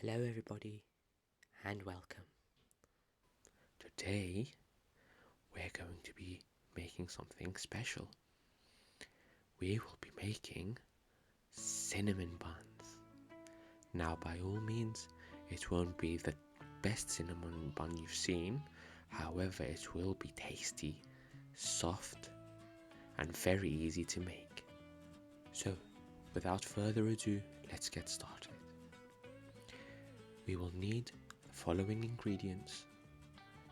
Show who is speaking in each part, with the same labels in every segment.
Speaker 1: Hello everybody and welcome. Today we're going to be making something special. We will be making cinnamon buns. Now by all means it won't be the best cinnamon bun you've seen, however it will be tasty, soft and very easy to make. So without further ado, let's get started. We will need the following ingredients.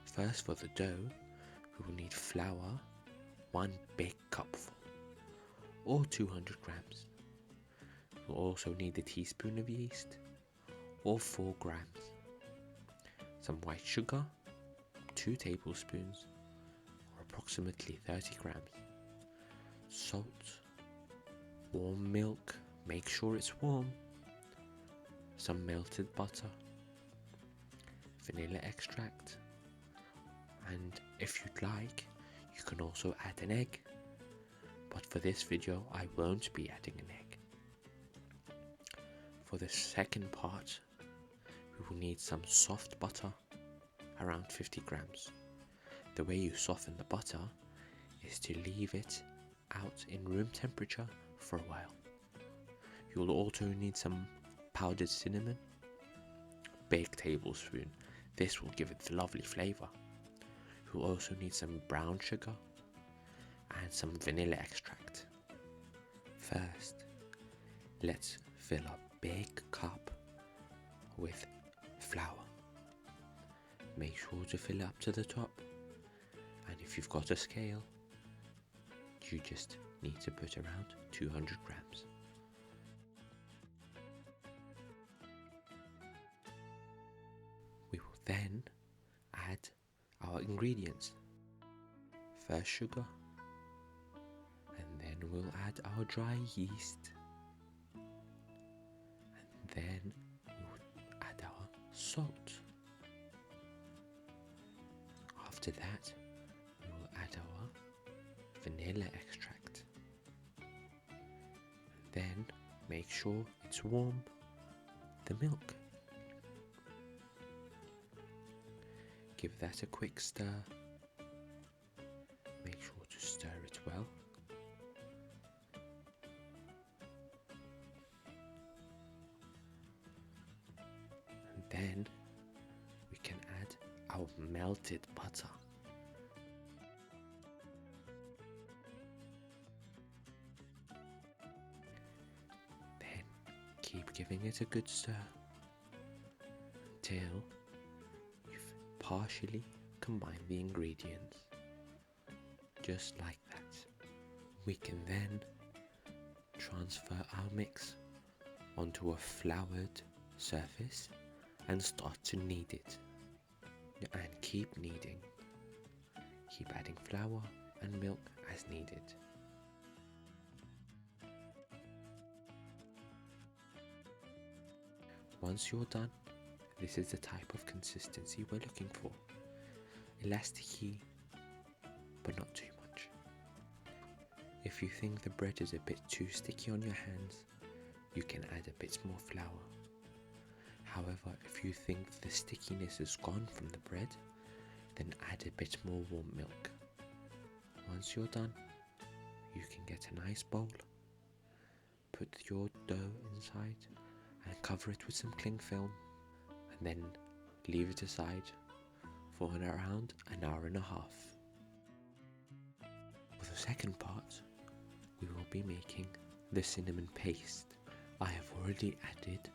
Speaker 1: First, for the dough, we will need flour, 1 big cupful, or 200 grams. We'll also need a teaspoon of yeast, or 4 grams. Some white sugar, 2 tablespoons, or approximately 30 grams. Salt, warm milk, make sure it's warm. Some melted butter, vanilla extract, and if you'd like, you can also add an egg, but for this video I won't be adding an egg. For the second part, we will need some soft butter, around 50 grams. The way you soften the butter is to leave it out in room temperature for a while. You will also need some powdered cinnamon, big tablespoon. This will give it the lovely flavour. You'll also need some brown sugar and some vanilla extract. First, let's fill a big cup with flour. Make sure to fill it up to the top, and if you've got a scale, you just need to put around 200 grams. We will then add our ingredients. First sugar, and then we'll add our dry yeast, and then we'll add our salt. After that, we will add our vanilla extract, and then make sure it's warm, the milk. Give that a quick stir. Make sure to stir it well. And then we can add our melted butter. Then keep giving it a good stir until partially combine the ingredients, just like that. We can then transfer our mix onto a floured surface and start to knead it, and keep kneading. Keep adding flour and milk as needed. Once you're done, this is the type of consistency we're looking for. Elasticy, but not too much. If you think the bread is a bit too sticky on your hands, you can add a bit more flour. However, if you think the stickiness is gone from the bread, then add a bit more warm milk. Once you're done, you can get a nice bowl, put your dough inside and cover it with some cling film, and then leave it aside for around an hour and a half. For the second part, we will be making the cinnamon paste. I have already added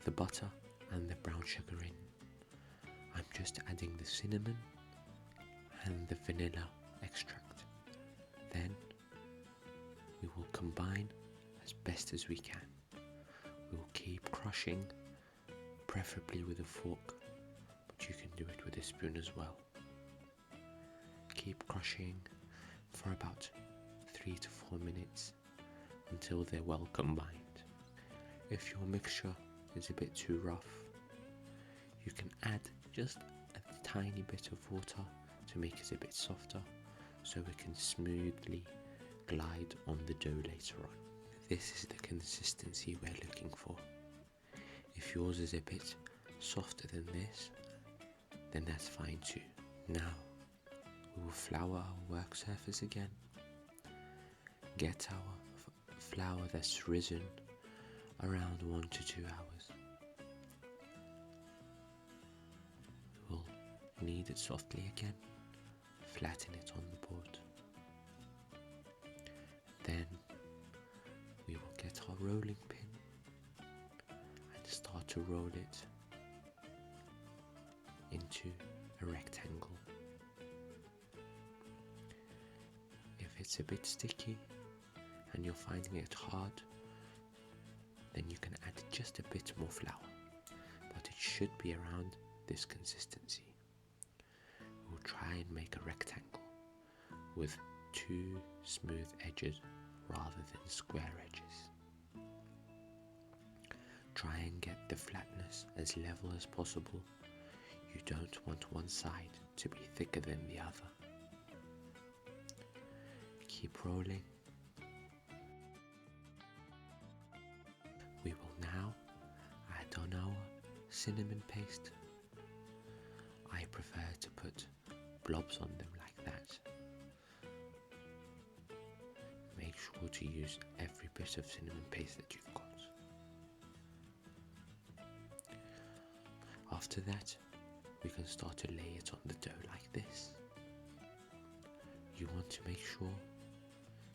Speaker 1: the butter and the brown sugar in. I'm just adding the cinnamon and the vanilla extract. Then we will combine as best as we can. We will keep crushing, preferably with a fork, but you can do it with a spoon as well. Keep crushing for about 3 to 4 minutes until they're well combined. If your mixture is a bit too rough, you can add just a tiny bit of water to make it a bit softer, so it can smoothly glide on the dough later on. This is the consistency we're looking for. If yours is a bit softer than this, then that's fine too. Now, we will flour our work surface again. Get our flour that's risen around 1 to 2 hours. We will knead it softly again, flatten it on the board. Then we will get our rolling pin and start to roll it into a rectangle. If it's a bit sticky and you're finding it hard, then you can add just a bit more flour, but it should be around this consistency. We'll try and make a rectangle with 2 smooth edges rather than square edges. Try and get the flatness as level as possible. You don't want one side to be thicker than the other. Keep rolling. We will now add on our cinnamon paste. I prefer to put blobs on them like that. Make sure to use every bit of cinnamon paste that you've got. After that, we can start to lay it on the dough like this. You want to make sure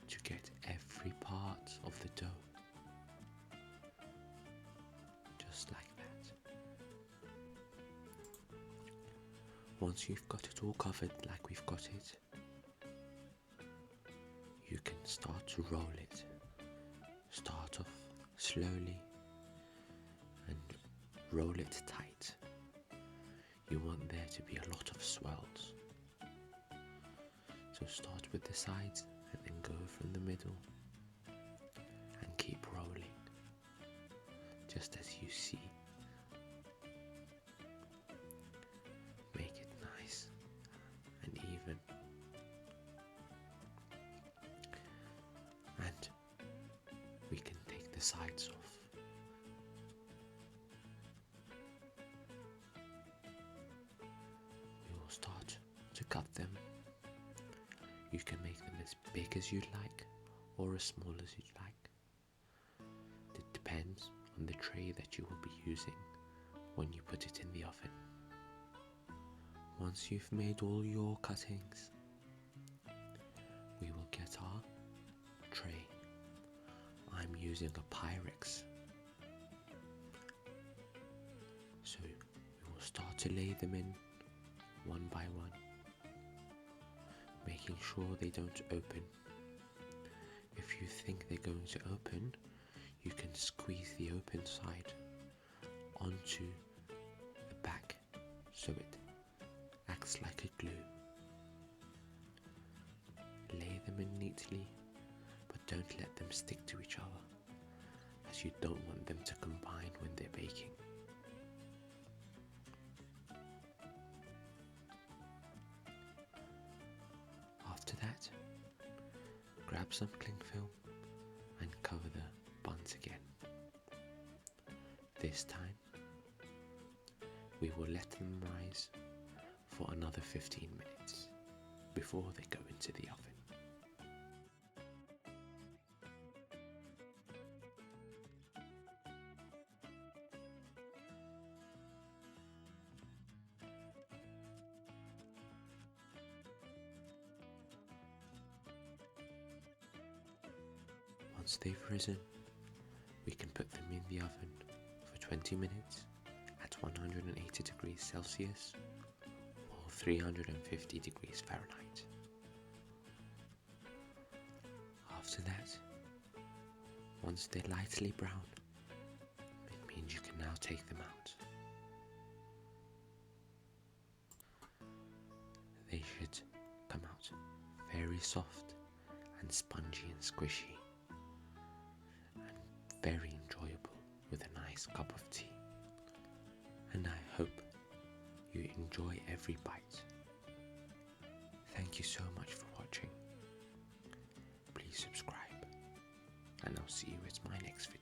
Speaker 1: to get every part of the dough, just like that. Once you've got it all covered like we've got it, you can start to roll it. Start off slowly and roll it tight. You want there to be a lot of swirls. So start with the sides and then go from the middle and keep rolling, just as you see. Make it nice and even. And we can take the sides off. We will start to cut them. You can make them as big as you'd like or as small as you'd like. It depends on the tray that you will be using when you put it in the oven. Once you've made all your cuttings, we will get our tray. I'm using a Pyrex. So we will start to lay them in one by one, making sure they don't open. If you think they're going to open, you can squeeze the open side onto the back so it acts like a glue. Lay them in neatly, but don't let them stick to each other, as you don't want them to combine when they're baking. After that, grab some cling film and cover the buns again. This time, we will let them rise for another 15 minutes before they go into the oven. Once they've risen, we can put them in the oven for 20 minutes at 180 degrees Celsius or 350 degrees Fahrenheit. After that, once they're lightly brown, it means you can now take them out. They should come out very soft and spongy and squishy, and very enjoyable with a nice cup of tea. And I hope you enjoy every bite. Thank you so much for watching. Please subscribe, and I'll see you at my next video.